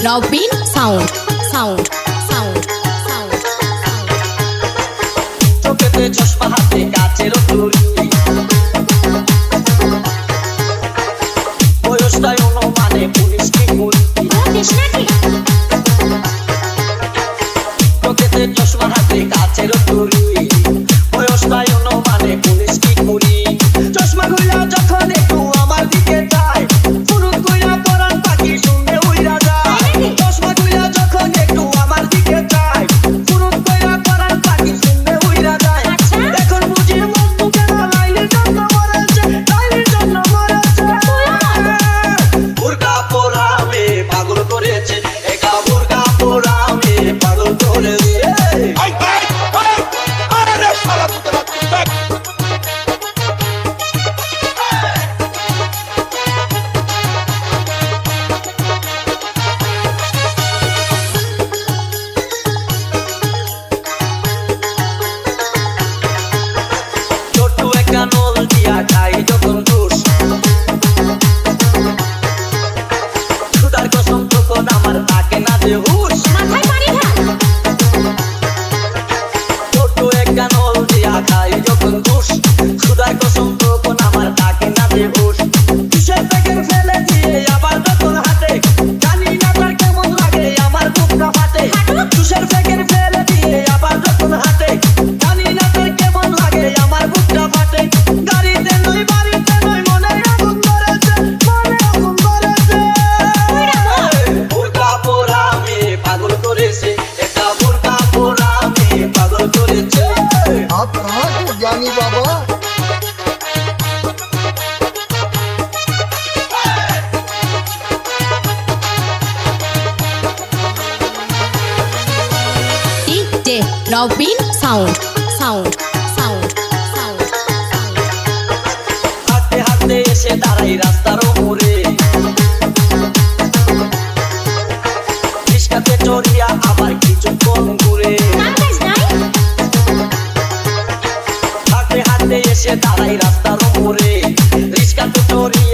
Robin Sound. চোখেতে চশমা হাতে কাচের তুলি বয়সটাই অনুমানে 19 কি কুড়ি চোখেতে চশমা হাতে কাচের তুলি বয়সটাই অনুমানে 19 কি কুড়ি চশমা খুইলা যখন একটু আমার দিকে যায় ফুরুত কইরা পরান পাখি শুনতে উইরা যায় চশমা খুইলা যখন একটু আমার দিকে যায় ফুরুত কইরা পরান পাখি শুনতে উইরা যায় এখন বুঝি মন বুকে না লাইলির জন্য মরেছে বুরকা পরা মে পাগল করেছে একা বুরকা পরা মে পাগল করেছে আরে শালা তুই নল দিয়া খাই যখন দোষ খুদার কসম তখন আমার থাকে না যে হুশ ছোট একটা নল দিয়া খাই যখন দোষ খুদার কসম তখন আমার থাকে না যে হুশ কিসের থেকে ফেলে দিয়ে আবার যখন হাতে জানি না তার কেমন লাগে আমার বুকটা ফাটে কিসের থেকে ফেলে দিয়ে আবার যখন হাতে জানি না তার কেমন লাগে আমার বুকটা ফাটে গাড়িতে নই বাড়িতে নই মনে আগুন ধরেছে বুরকা পরা মে পাগল করেছে এটা বুরকা পরা মে পাগল করেছে आप कहाँ के ज्ञानी बाबा। DJ Robin Sound. হাঁটতে হাঁটতে এসে দাঁড়াই রাস্তার মোড়ে রিস্কাতে চড়িয়া আবার কিছুক্ষণ ঘুরে হাঁটতে হাঁটতে এসে দাঁড়াই রাস্তার মোড়ে রিস্কাতে চড়িয়া